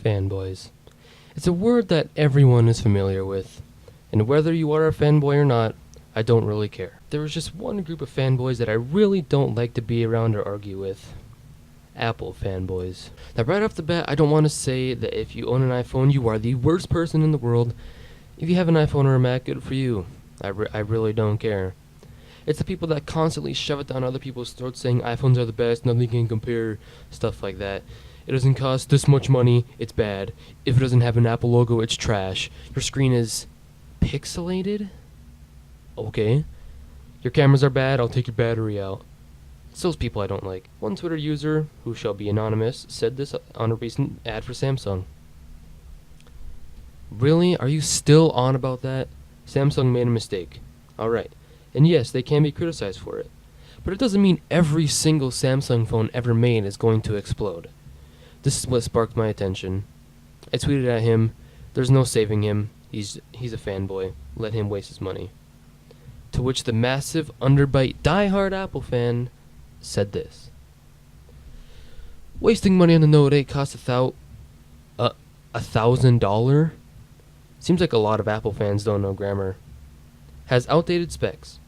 Fanboys. It's a word that everyone is familiar with, and whether you are a fanboy or not, I don't really care. There is just one group of fanboys that I really don't like to be around or argue with. Apple fanboys. Now right off the bat, I don't want to say that if you own an iPhone, you are the worst person in the world. If you have an iPhone or a Mac, good for you. I really don't care. It's the people that constantly shove it down other people's throats saying iPhones are the best, nothing can compare, stuff like that. It doesn't cost this much money, it's bad. If it doesn't have an Apple logo, it's trash. Your screen is pixelated? Okay. Your cameras are bad, I'll take your battery out. It's those people I don't like. One Twitter user, who shall be anonymous, said this on a recent ad for Samsung. Really? Are you still on about that? Samsung made a mistake. Alright. And yes, they can be criticized for it. But it doesn't mean every single Samsung phone ever made is going to explode. This is what sparked my attention. I tweeted at him, there's no saving him, he's a fanboy, let him waste his money. To which the massive, underbite, die-hard Apple fan said this. Wasting money on the Note 8 costs $1,000? Seems like a lot of Apple fans don't know grammar. Has outdated specs.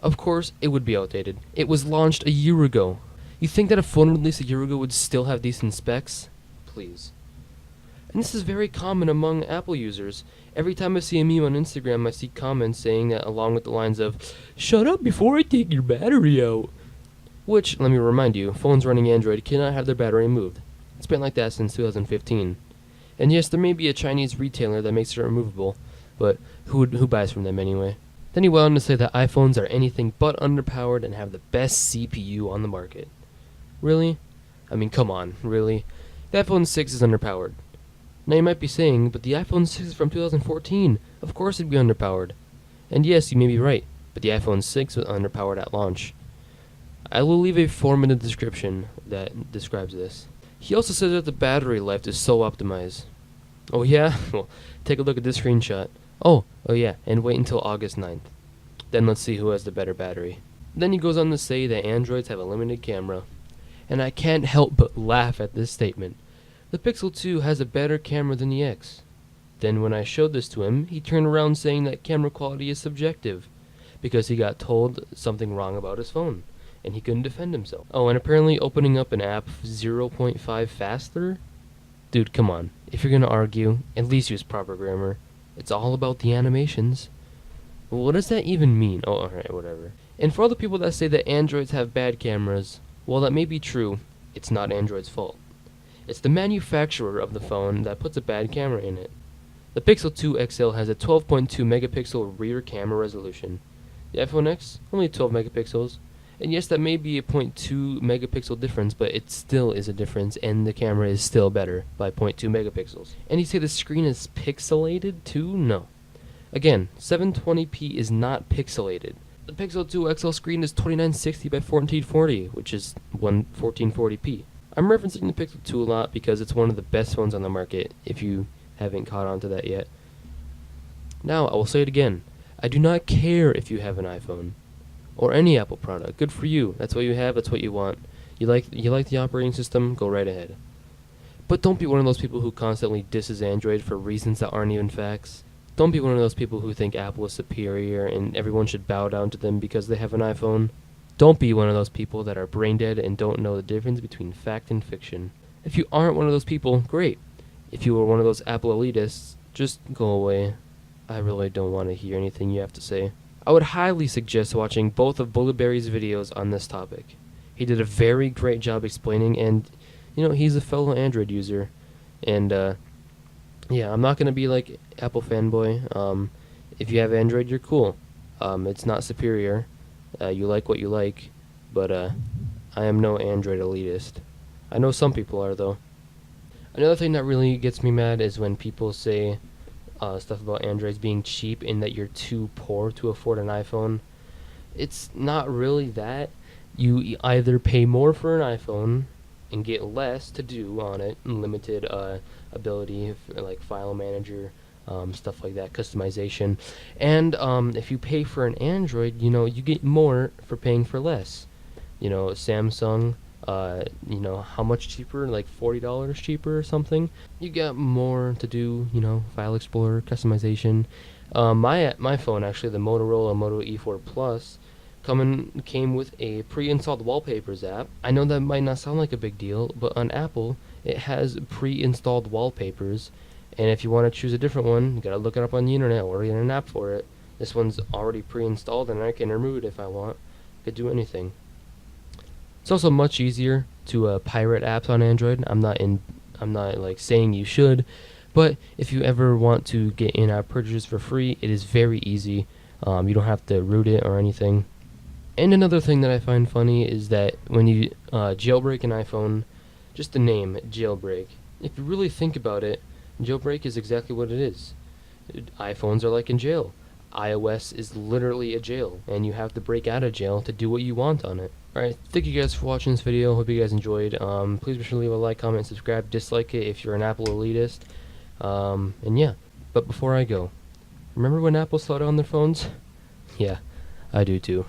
Of course, it would be outdated. It was launched a year ago. You think that a phone released a year ago would still have decent specs? Please. And this is very common among Apple users. Every time I see a meme on Instagram, I see comments saying that along with the lines of, "Shut up before I take your battery out." Which, let me remind you, phones running Android cannot have their battery removed. It's been like that since 2015. And yes, there may be a Chinese retailer that makes it removable, but who buys from them anyway? Then he went on to say that iPhones are anything but underpowered and have the best CPU on the market. Really? I mean, come on, really? The iPhone 6 is underpowered. Now you might be saying, but the iPhone 6 is from 2014. Of course it'd be underpowered. And yes, you may be right, but the iPhone 6 was underpowered at launch. I will leave a form in the description that describes this. He also says that the battery life is so optimized. Oh yeah? Well, take a look at this screenshot. Oh yeah, and wait until August 9th. Then let's see who has the better battery. Then he goes on to say that Androids have a limited camera. And I can't help but laugh at this statement. The Pixel 2 has a better camera than the X. Then when I showed this to him, he turned around saying that camera quality is subjective, because he got told something wrong about his phone, and he couldn't defend himself. Oh, and apparently opening up an app 0.5 faster? Dude, come on. If you're gonna argue, at least use proper grammar. It's all about the animations. Well, what does that even mean? Oh, alright, whatever. And for all the people that say that Androids have bad cameras, while that may be true, it's not Android's fault. It's the manufacturer of the phone that puts a bad camera in it. The Pixel 2 XL has a 12.2 megapixel rear camera resolution. The iPhone X, only 12 megapixels. And yes, that may be a 0.2 megapixel difference, but it still is a difference, and the camera is still better by 0.2 megapixels. And you say the screen is pixelated too? No. Again, 720p is not pixelated. The Pixel 2 XL screen is 2960 by 1440, which is 1440p. I'm referencing the Pixel 2 a lot because it's one of the best phones on the market, if you haven't caught on to that yet. Now, I will say it again. I do not care if you have an iPhone or any Apple product. Good for you. That's what you have, that's what you want. You like the operating system, go right ahead. But don't be one of those people who constantly disses Android for reasons that aren't even facts. Don't be one of those people who think Apple is superior and everyone should bow down to them because they have an iPhone. Don't be one of those people that are brain dead and don't know the difference between fact and fiction. If you aren't one of those people, great. If you are one of those Apple elitists, just go away. I really don't want to hear anything you have to say. I would highly suggest watching both of Bulletberry's videos on this topic. He did a very great job explaining, and he's a fellow Android user. And yeah, I'm not going to be like Apple fanboy. If you have Android, you're cool. It's not superior. You like what you like, but I am no Android elitist. I know some people are, though. Another thing that really gets me mad is when people say stuff about Androids being cheap and that you're too poor to afford an iPhone. It's not really that. You either pay more for an iPhone and get less to do on it, limited ability, like file manager, stuff like that, customization. And if you pay for an Android, you get more for paying for less. Samsung you know, how much cheaper, like $40 cheaper or something. You got more to do, you know, file explorer, customization. My phone, actually, the Motorola Moto E4 Plus, came with a pre-installed wallpapers app. I know that might not sound like a big deal, but on Apple, it has pre-installed wallpapers, and if you want to choose a different one, you gotta look it up on the internet or get an app for it. This one's already pre-installed, and I can remove it if I want. I could do anything. It's also much easier to pirate apps on Android. I'm not like saying you should, but if you ever want to get in-app purchases for free, it is very easy. You don't have to root it or anything. And another thing that I find funny is that when you jailbreak an iPhone, just the name, jailbreak. If you really think about it, jailbreak is exactly what it is. iPhones are like in jail. iOS is literally a jail, and you have to break out of jail to do what you want on it. Alright, thank you guys for watching this video. Hope you guys enjoyed. Please be sure to leave a like, comment, subscribe, dislike it if you're an Apple elitist. And yeah, but before I go, remember when Apple slowed down their phones? Yeah, I do too.